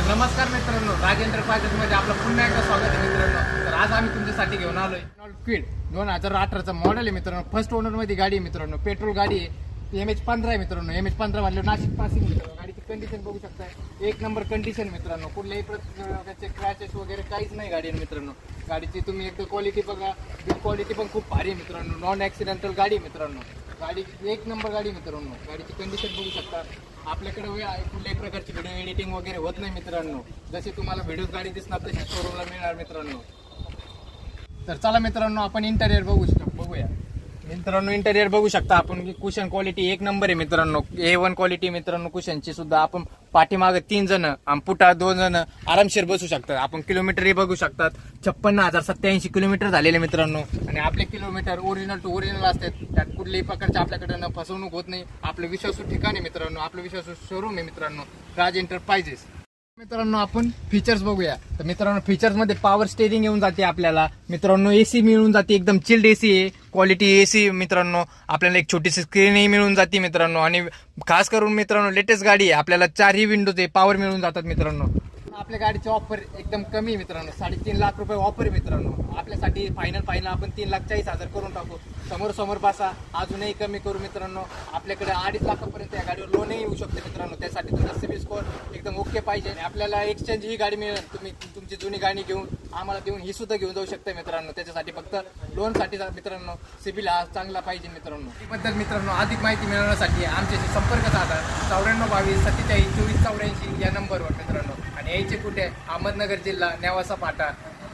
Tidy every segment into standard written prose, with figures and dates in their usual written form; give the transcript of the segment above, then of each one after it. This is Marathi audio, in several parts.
नमस्कार मित्रांनो, राजेंद्र मध्ये आपलं पुन्हा एकदा स्वागत आहे मित्रांनो. तर आज आम्ही तुमच्यासाठी घेऊन आलोय क्विड 2018चा मॉडेल आहे मित्रांनो. फर्स्ट ओनर मध्ये गाडी आहे मित्रांनो. पेट्रोल गाडी आहे. MH15 आहे मित्रांनो. MH15 म्हणलं नाशिक पासिंग मित्रांनो. गाडीची कंडिशन बघू शकताय, एक नंबर कंडिशन मित्रांनो. कुठल्याही प्रकारचे क्रॅचेस वगैरे काहीच नाही गाडी मित्रांनो. गाडीची तुम्ही एकदा क्वालिटी बघा, बिल्ड क्वालिटी पण खूप भारी आहे मित्रांनो. नॉन ऍक्सिडेंटल गाडी मित्रांनो. गाडी एक नंबर गाडी मित्रांनो. गाडीची कंडिशन बघू शकता. आपल्याकडे कुठल्याही प्रकारची व्हिडिओ एडिटिंग वगैरे होत नाही मित्रांनो. जशी तुम्हाला व्हिडिओ गाडी दिसणार तशी शोरूमला मिळणार मित्रांनो. तर चला मित्रांनो, आपण इंटेरियर बघूया मित्रांनो. इंटेरियर बघू शकता आपण. कुशन क्वालिटी एक नंबर आहे मित्रांनो. A1 क्वालिटी मित्रांनो. कुशनची सुद्धा आपण पाठीमागे 3 जण आणि पुढे 2 जण आरामशीर बसू शकतात. आपण किलोमीटरही बघू शकतात. 56,087 किलोमीटर झालेले मित्रांनो. आणि आपले किलोमीटर ओरिजिनल टू ओरिजिनल असतात. त्यात कुठल्याही प्रकारच्या आपल्याकडे फसवणूक होत नाही. आपलं विश्वासू ठिकाण आहे मित्रांनो. आपलं विश्वासू शोरूम आहे मित्रांनो, राज एंटरप्राइजेस. मित्रांनो आपण फीचर्स बघूया. तर मित्रांनो फीचर्स मध्ये पॉवर स्टेरिंग येऊन जाते आपल्याला मित्रांनो. एसी मिळून जाते, एकदम चिल्ड एसी आहे. क्वालिटी एसी मित्रांनो. आपल्याला एक छोटीशी स्क्रीनही मिळून जाते मित्रांनो. आणि खास करून मित्रांनो लेटेस्ट गाडी आहे. आपल्याला 4ही विंडोज पॉवर मिळून जातात मित्रांनो. आपल्या गाडीचे ऑफर एकदम कमी मित्रांनो. 3.5 लाख रुपये ऑफर आहे मित्रांनो. आपल्यासाठी फायनल आपण 3,40,000 करून टाकू. समोर बसा, अजूनही कमी करू मित्रांनो. आपल्याकडे 2.5 लाखापर्यंत या गाडीवर लोनही येऊ शकते मित्रांनो. त्यासाठी तुमचा सिबिल स्कोअर एकदम ओके पाहिजे. आपल्याला एक्सचेंज ही गाडी मिळेल. तुम्ही तुमची जुनी गाडी घेऊन आम्हाला देऊन ही सुद्धा घेऊन जाऊ शकता मित्रांनो. त्याच्यासाठी फक्त लोनसाठी मित्रांनो सिबिल हा चांगला पाहिजे मित्रांनो. त्याबद्दल मित्रांनो अधिक माहिती मिळवण्यासाठी आमच्याशी संपर्क साधा 9422 47 24 84 या नंबरवर मित्रांनो. आणि यायचे कुठे? अहमदनगर जिल्हा, नेवासा फाटा,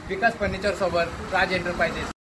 विकास फर्निचर सोबत राज एंटरप्राइजेस.